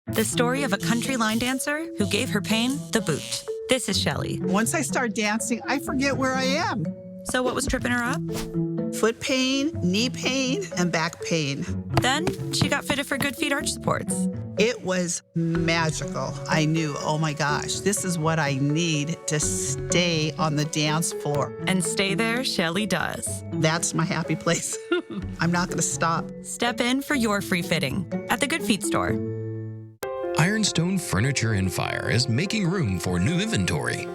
The story of a country line dancer who gave her pain the boot. This is Shelley. Once I start dancing, I forget where I am. So what was tripping her up? Foot pain, knee pain, and back pain. Then she got fitted for Good Feet arch supports. It was magical. I knew, oh my gosh, this is what I need to stay on the dance floor. And stay there, Shelley does. That's my happy place. I'm not going to stop. Step in for your free fitting at the Good Feet store. Ironstone Furniture and Fire is making room for new inventory.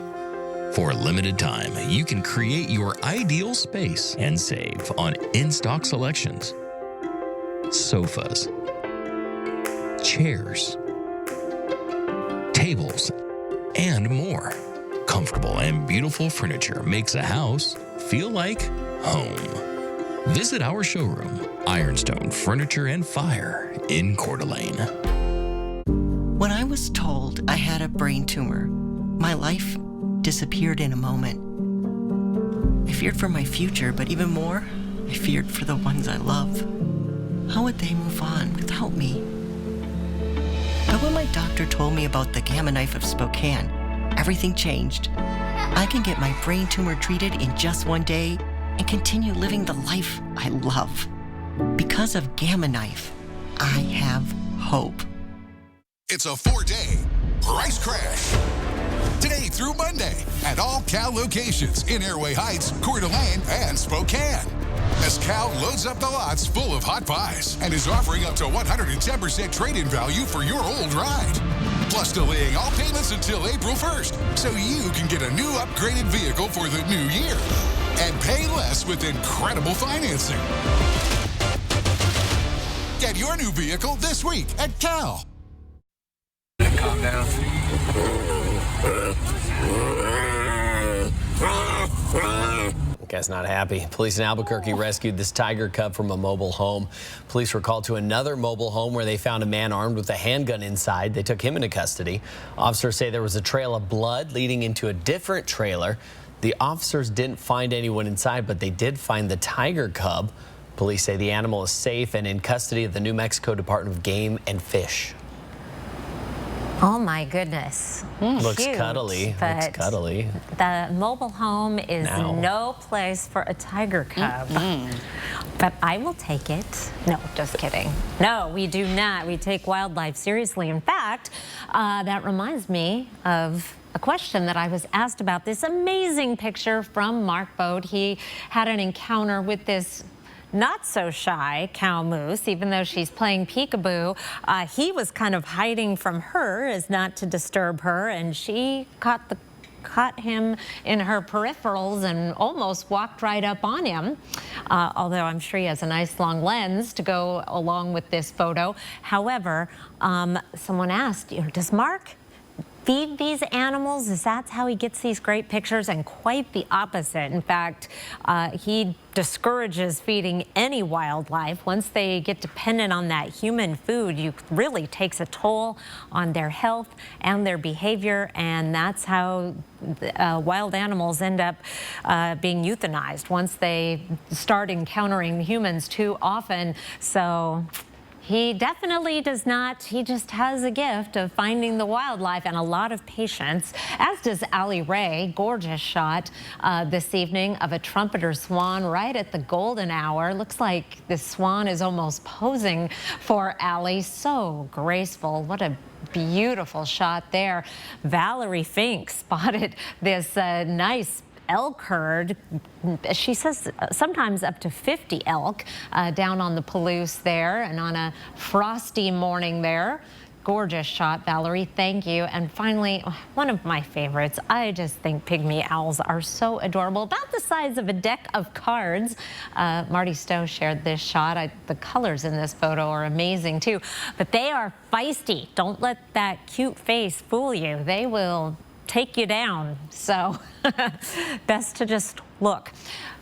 For a limited time, you can create your ideal space and save on in-stock selections. Sofas, chairs, tables, and more. Comfortable and beautiful furniture makes a house feel like home. Visit our showroom, Ironstone Furniture and Fire in Coeur d'Alene. When I was told I had a brain tumor, my life disappeared in a moment. I feared for my future, but even more, I feared for the ones I love. How would they move on without me? But when my doctor told me about the Gamma Knife of Spokane, everything changed. I can get my brain tumor treated in just 1 day and continue living the life I love. Because of Gamma Knife, I have hope. It's a 4-day price crash. Today through Monday at all Cal locations in Airway Heights, Coeur d'Alene, and Spokane. As Cal loads up the lots full of hot buys and is offering up to 110% trade-in value for your old ride. Plus delaying all payments until April 1st so you can get a new upgraded vehicle for the new year and pay less with incredible financing. Get your new vehicle this week at Cal. Calm down. The guy's not happy. Police in Albuquerque rescued this tiger cub from a mobile home. Police were called to another mobile home where they found a man armed with a handgun inside. They took him into custody. Officers say there was a trail of blood leading into a different trailer. The officers didn't find anyone inside, but they did find the tiger cub. Police say the animal is safe and in custody of the New Mexico Department of Game and Fish. Oh my goodness. Looks Cute, cuddly. Looks cuddly. The mobile home is no place for a tiger cub. But I will take it. No, just kidding. No, we do not. We take wildlife seriously. In fact, that reminds me of a question that I was asked about this amazing picture from Mark Bode. He had an encounter with this not so shy cow moose, even though she's playing peekaboo. He was kind of hiding from her as not to disturb her, and she caught him in her peripherals and almost walked right up on him. Although I'm sure he has a nice long lens to go along with this photo. However, someone asked, does Mark feed these animals? Is that how he gets these great pictures? And quite the opposite. In fact, he discourages feeding any wildlife. Once they get dependent on that human food, it really takes a toll on their health and their behavior, and that's how wild animals end up being euthanized once they start encountering humans too often. So He definitely does not. He just has a gift of finding the wildlife and a lot of patience, as does Allie Ray. Gorgeous shot this evening of a trumpeter swan right at the golden hour. Looks like this swan is almost posing for Allie. So graceful. What a beautiful shot there. Valerie Fink spotted this nice elk herd. She says sometimes up to 50 elk down on the Palouse there, and on a frosty morning there. Gorgeous shot, Valerie. Thank you. And finally, one of my favorites. I just think pygmy owls are so adorable, about the size of a deck of cards. Marty Stowe shared this shot. The colors in this photo are amazing too, but they are feisty. Don't let that cute face fool you. They will take you down. So best to just look.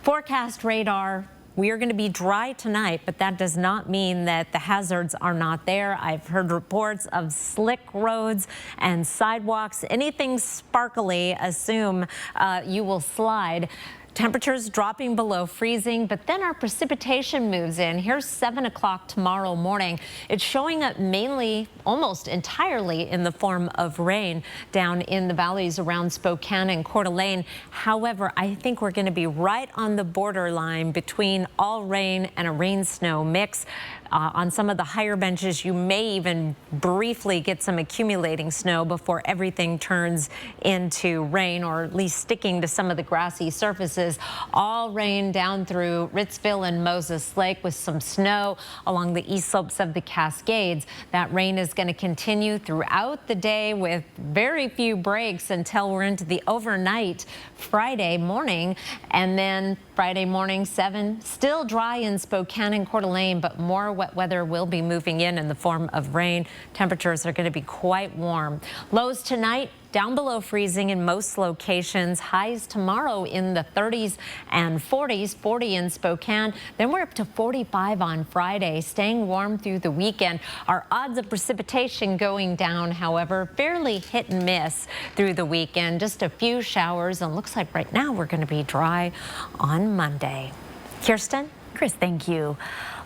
Forecast radar. We are going to be dry tonight, but that does not mean that the hazards are not there. I've heard reports of slick roads and sidewalks. Anything sparkly, assume you will slide. Temperatures dropping below freezing, but then our precipitation moves in. Here's 7 o'clock tomorrow morning. It's showing up mainly, almost entirely, in the form of rain down in the valleys around Spokane and Coeur d'Alene. However, I think we're going to be right on the borderline between all rain and a rain-snow mix. On some of the higher benches, you may even briefly get some accumulating snow before everything turns into rain, or at least sticking to some of the grassy surfaces. All rain down through Ritzville and Moses Lake, with some snow along the east slopes of the Cascades. That rain is going to continue throughout the day with very few breaks until we're into the overnight Friday morning. And then Friday morning, 7, still dry in Spokane and Coeur d'Alene, but more wet weather will be moving in the form of rain. Temperatures are going to be quite warm. Lows tonight down below freezing in most locations. Highs tomorrow in the 30s and 40s, 40 in Spokane. Then we're up to 45 on Friday, staying warm through the weekend. Our odds of precipitation going down, however, fairly hit and miss through the weekend. Just a few showers, and looks like right now we're going to be dry on Monday. Kirsten? Chris, thank you.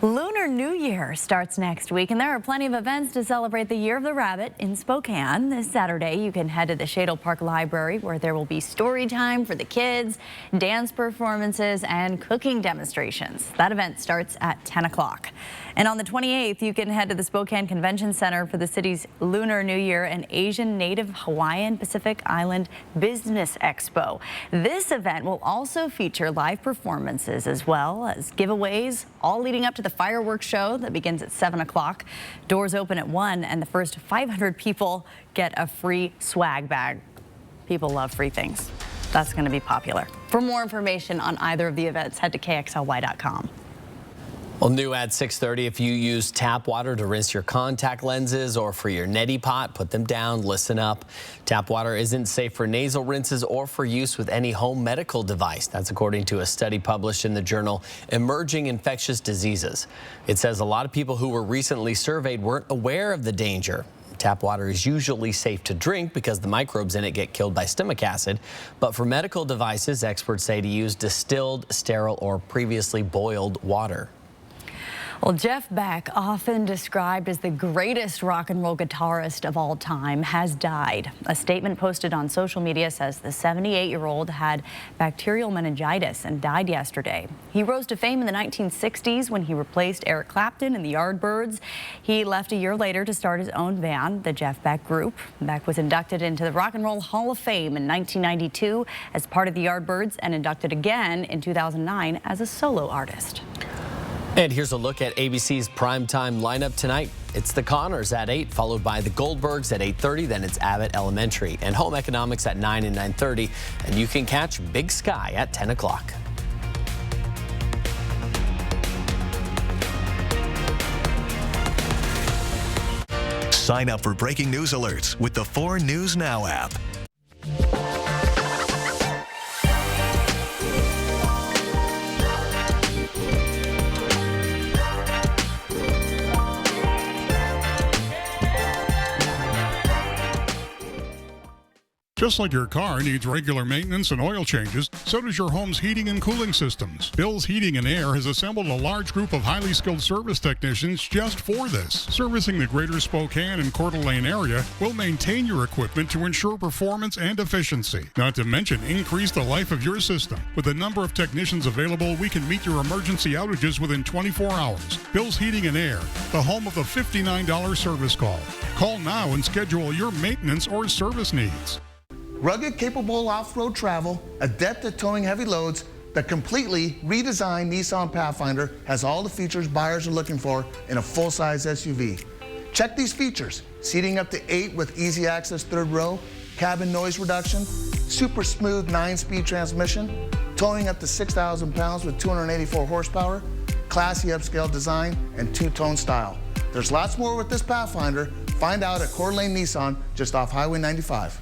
Lunar New Year starts next week, and there are plenty of events to celebrate the Year of the Rabbit in Spokane. This Saturday, you can head to the Shadle Park Library, where there will be story time for the kids, dance performances, and cooking demonstrations. That event starts at 10 o'clock. And on the 28th, you can head to the Spokane Convention Center for the city's Lunar New Year and Asian, Native, Hawaiian, Pacific Island Business Expo. This event will also feature live performances as well as giveaways, all leading up to the fireworks show that begins at 7 o'clock. Doors open at 1, and the first 500 people get a free swag bag. People love free things. That's going to be popular. For more information on either of the events, head to KXLY.com. Well, new at 6:30, if you use tap water to rinse your contact lenses or for your neti pot, put them down, listen up. Tap water isn't safe for nasal rinses or for use with any home medical device. That's according to a study published in the journal Emerging Infectious Diseases. It says a lot of people who were recently surveyed weren't aware of the danger. Tap water is usually safe to drink because the microbes in it get killed by stomach acid. But for medical devices, experts say to use distilled, sterile, or previously boiled water. Well, Jeff Beck, often described as the greatest rock and roll guitarist of all time, has died. A statement posted on social media says the 78-year-old had bacterial meningitis and died yesterday. He rose to fame in the 1960s when he replaced Eric Clapton in the Yardbirds. He left a year later to start his own band, the Jeff Beck Group. Beck was inducted into the Rock and Roll Hall of Fame in 1992 as part of the Yardbirds, and inducted again in 2009 as a solo artist. And here's a look at ABC's primetime lineup tonight. It's the Connors at 8, followed by the Goldbergs at 8:30. Then it's Abbott Elementary and Home Economics at 9 and 9:30. And you can catch Big Sky at 10 o'clock. Sign up for breaking news alerts with the 4 News Now app. Just like your car needs regular maintenance and oil changes, so does your home's heating and cooling systems. Bill's Heating and Air has assembled a large group of highly skilled service technicians just for this. Servicing the greater Spokane and Coeur d'Alene area will maintain your equipment to ensure performance and efficiency. Not to mention, increase the life of your system. With the number of technicians available, we can meet your emergency outages within 24 hours. Bill's Heating and Air, the home of the $59 service call. Call now and schedule your maintenance or service needs. Rugged, capable off-road travel, adept at towing heavy loads, the completely redesigned Nissan Pathfinder has all the features buyers are looking for in a full-size SUV. Check these features: seating up to 8 with easy access third row, cabin noise reduction, super smooth 9-speed transmission, towing up to 6,000 pounds with 284 horsepower, classy upscale design, and two-tone style. There's lots more with this Pathfinder. Find out at Coeur d'Alene Nissan, just off Highway 95.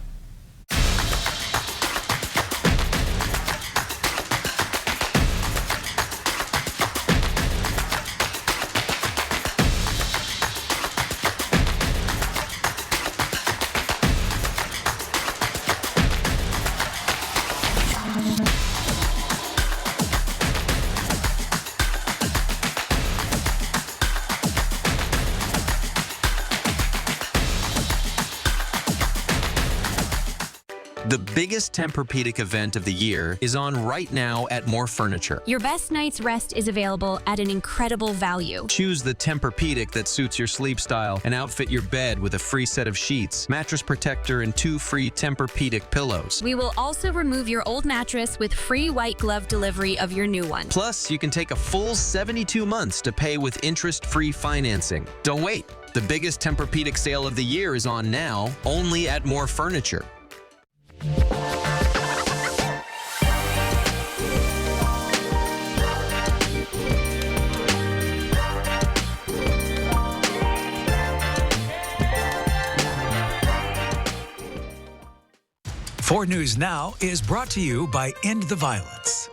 The biggest Tempur-Pedic event of the year is on right now at More Furniture. Your best night's rest is available at an incredible value. Choose the Tempur-Pedic that suits your sleep style and outfit your bed with a free set of sheets, mattress protector, and 2 free Tempur-Pedic pillows. We will also remove your old mattress with free white glove delivery of your new one. Plus, you can take a full 72 months to pay with interest-free financing. Don't wait. The biggest Tempur-Pedic sale of the year is on now, only at More Furniture. Ford News Now is brought to you by End the Violence.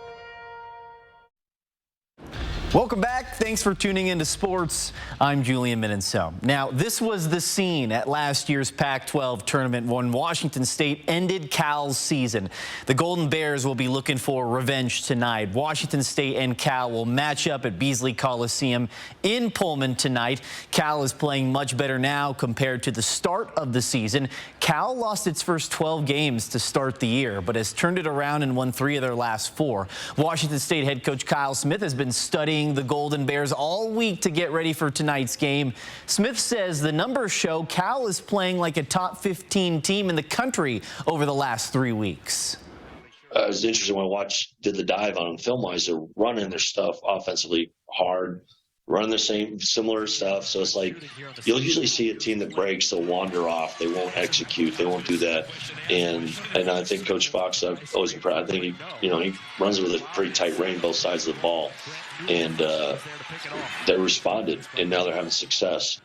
Welcome back. Thanks for tuning into sports. I'm Julian Minenso. Now, this was the scene at last year's Pac-12 tournament when Washington State ended Cal's season. The Golden Bears will be looking for revenge tonight. Washington State and Cal will match up at Beasley Coliseum in Pullman tonight. Cal is playing much better now compared to the start of the season. Cal lost its first 12 games to start the year, but has turned it around and won 3 of their last 4. Washington State head coach Kyle Smith has been studying the Golden Bears all week to get ready for tonight's game. Smith says the numbers show Cal is playing like a top 15 team in the country over the last 3 weeks. It was interesting when I did the dive on them film-wise. They're running their stuff offensively hard, running the similar stuff. So it's like you'll usually see a team that breaks, they'll wander off, they won't execute, they won't do that. And I think Coach Fox, I've always been proud. I think he runs it with a pretty tight rein both sides of the ball, and they responded, and now they're having success.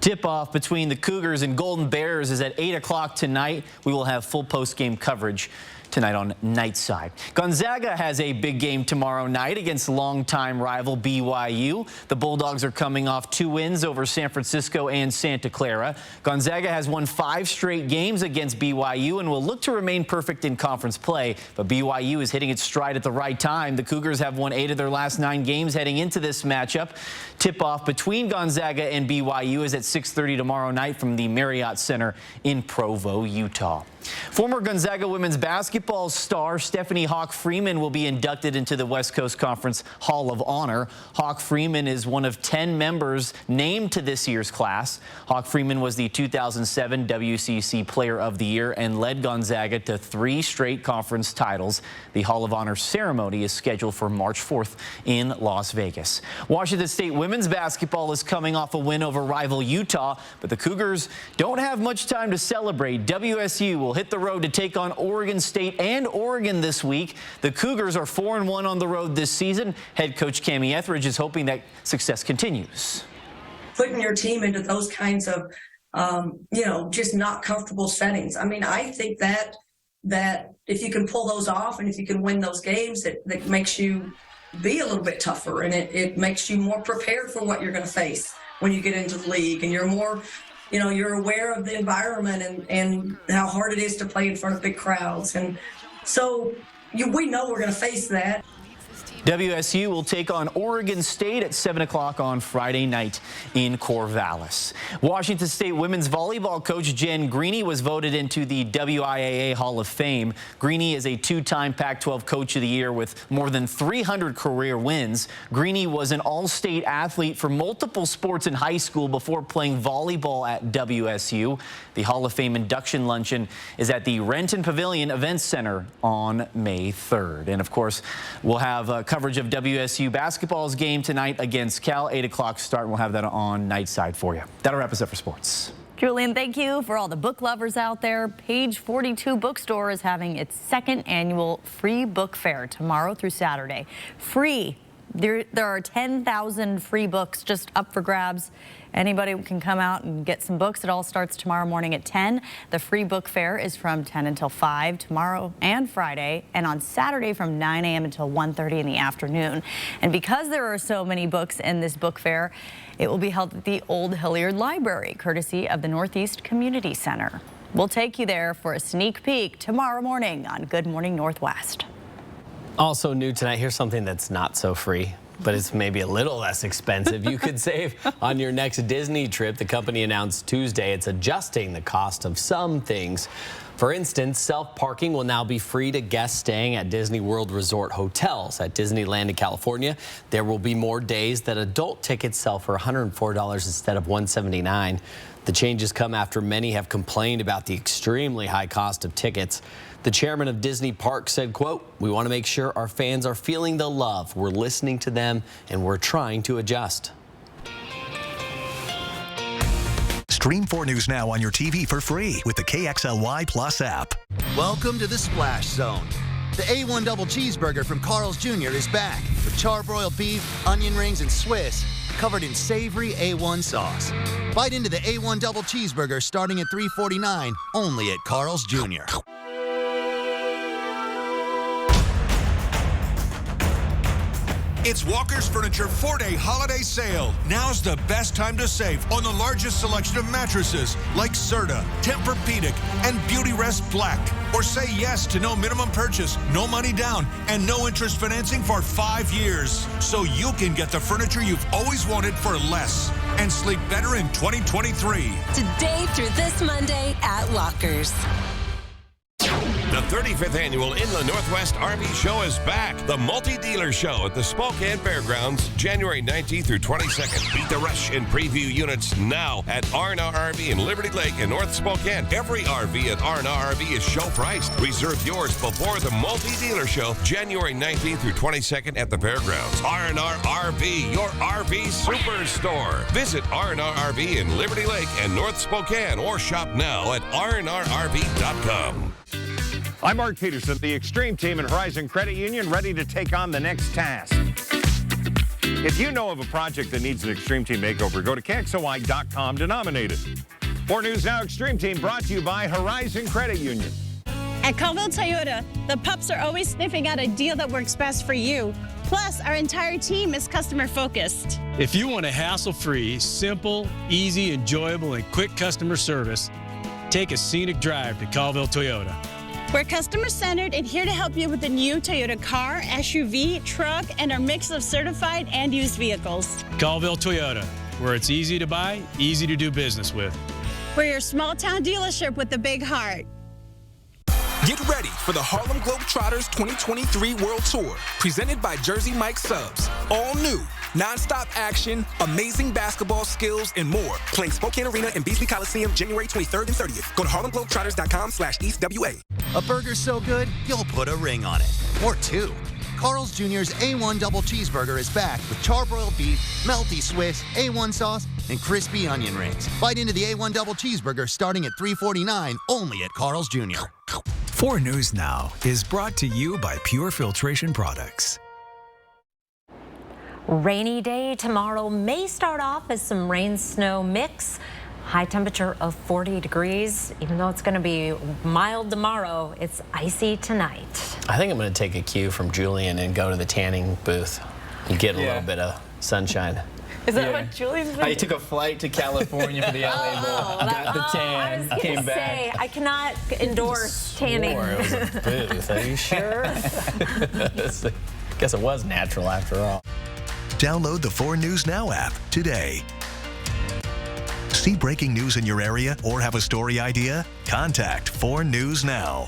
Tip-off between the Cougars and Golden Bears is at 8 o'clock tonight. We will have full post-game coverage tonight on Nightside. Gonzaga has a big game tomorrow night against longtime rival BYU. The Bulldogs are coming off 2 wins over San Francisco and Santa Clara. Gonzaga has won 5 straight games against BYU and will look to remain perfect in conference play, but BYU is hitting its stride at the right time. The Cougars have won 8 of their last 9 games heading into this matchup. Tip-off between Gonzaga and BYU is at 6:30 tomorrow night from the Marriott Center in Provo, Utah. Former Gonzaga women's basketball star Stephanie Hawk Freeman will be inducted into the West Coast Conference Hall of Honor. Hawk Freeman is one of 10 members named to this year's class. Hawk Freeman was the 2007 WCC Player of the Year and led Gonzaga to 3 straight conference titles. The Hall of Honor ceremony is scheduled for March 4th in Las Vegas. Washington State women's basketball is coming off a win over rival Utah, but the Cougars don't have much time to celebrate. WSU will hit the road to take on Oregon State and Oregon this week. The Cougars are 4-1 on the road this season. Head coach Cammie Etheridge is hoping that success continues. Putting your team into those kinds of, just not comfortable settings. I mean, I think that if you can pull those off and if you can win those games, that makes you be a little bit tougher, and it makes you more prepared for what you're going to face when you get into the league, and you're more you're aware of the environment and how hard it is to play in front of big crowds. And so we know we're going to face that. WSU will take on Oregon State at 7 o'clock on Friday night in Corvallis. Washington State women's volleyball coach Jen Greeny was voted into the WIAA Hall of Fame. Greeny is a two-time Pac-12 Coach of the Year with more than 300 career wins. Greeny was an all-state athlete for multiple sports in high school before playing volleyball at WSU. The Hall of Fame induction luncheon is at the Renton Pavilion Events Center on May 3rd. And of course, we'll have coverage of WSU basketball's game tonight against Cal, 8 o'clock start. We'll have that on Nightside for you. That'll wrap us up for sports. Julian, thank you. For all the book lovers out there, Page 42 Bookstore is having its second annual free book fair tomorrow through Saturday. Free. There are 10,000 free books just up for grabs. Anybody can come out and get some books. It all starts tomorrow morning at 10. The free book fair is from 10 until 5 tomorrow and Friday, and on Saturday from 9 a.m. until 1:30 in the afternoon. And because there are so many books in this book fair, it will be held at the Old Hilliard Library, courtesy of the Northeast Community Center. We'll take you there for a sneak peek tomorrow morning on Good Morning Northwest. Also new tonight, here's something that's not so free, but it's maybe a little less expensive. You could save on your next Disney trip. The company announced Tuesday it's adjusting the cost of some things. For instance, self-parking will now be free to guests staying at Disney World Resort hotels. At Disneyland in California, there will be more days that adult tickets sell for $104 instead of $179. The changes come after many have complained about the extremely high cost of tickets. The chairman of Disney Parks said, quote, "We want to make sure our fans are feeling the love. We're listening to them and we're trying to adjust." Stream 4 News Now on your TV for free with the KXLY Plus app. Welcome to the Splash Zone. The A1 Double Cheeseburger from Carl's Jr. is back with charbroiled beef, onion rings, and Swiss, covered in savory A1 sauce. Bite into the A1 Double Cheeseburger starting at $3.49, only at Carl's Jr. It's Walker's Furniture 4-day holiday sale. Now's the best time to save on the largest selection of mattresses like Serta, Tempur-Pedic, and Beautyrest Black. Or say yes to no minimum purchase, no money down, and no interest financing for 5 years. So you can get the furniture you've always wanted for less and sleep better in 2023. Today through this Monday at Walker's. The 35th Annual Inland Northwest RV Show is back. The Multi-Dealer Show at the Spokane Fairgrounds, January 19th through 22nd. Beat the rush and preview units now at R&R RV in Liberty Lake in North Spokane. Every RV at R&R RV is show priced. Reserve yours before the Multi-Dealer Show, January 19th through 22nd at the Fairgrounds. R&R RV, your RV superstore. Visit R&R RV in Liberty Lake and North Spokane or shop now at rnrrv.com. I'm Mark Peterson, the Extreme Team and Horizon Credit Union, ready to take on the next task. If you know of a project that needs an Extreme Team makeover, go to KXLY.com to nominate it. 4 News Now Extreme Team brought to you by Horizon Credit Union. At Colville Toyota, the pups are always sniffing out a deal that works best for you. Plus, our entire team is customer focused. If you want a hassle-free, simple, easy, enjoyable, and quick customer service, take a scenic drive to Colville Toyota. We're customer-centered and here to help you with the new Toyota car, SUV, truck, and our mix of certified and used vehicles. Colville Toyota, where it's easy to buy, easy to do business with. We're your small-town dealership with a big heart. Get ready for the Harlem Globetrotters 2023 World Tour, presented by Jersey Mike Subs. All new, non-stop action, amazing basketball skills, and more. Playing Spokane Arena and Beasley Coliseum January 23rd and 30th. Go to harlemglobetrotters.com/EastWA. A burger so good, you'll put a ring on it. Or two. Carl's Jr.'s A1 Double Cheeseburger is back with charbroiled beef, melty Swiss, A1 sauce, and crispy onion rings. Bite into the A1 Double Cheeseburger starting at $3.49, only at Carl's Jr. 4 News Now is brought to you by Pure Filtration Products. Rainy day tomorrow may start off as some rain-snow mix. High temperature of 40 degrees. Even though it's going to be mild tomorrow, it's icy tonight. I think I'm going to take a cue from Julian and go to the tanning booth and get a little bit of sunshine. Is that what Julian's been I took a flight to California for the LA Bowl. Got the tan, came back. I cannot endorse tanning. It was a booth. Are you sure? Guess it was natural after all. Download the 4 News Now app today. See breaking news in your area or have a story idea? Contact 4 News Now.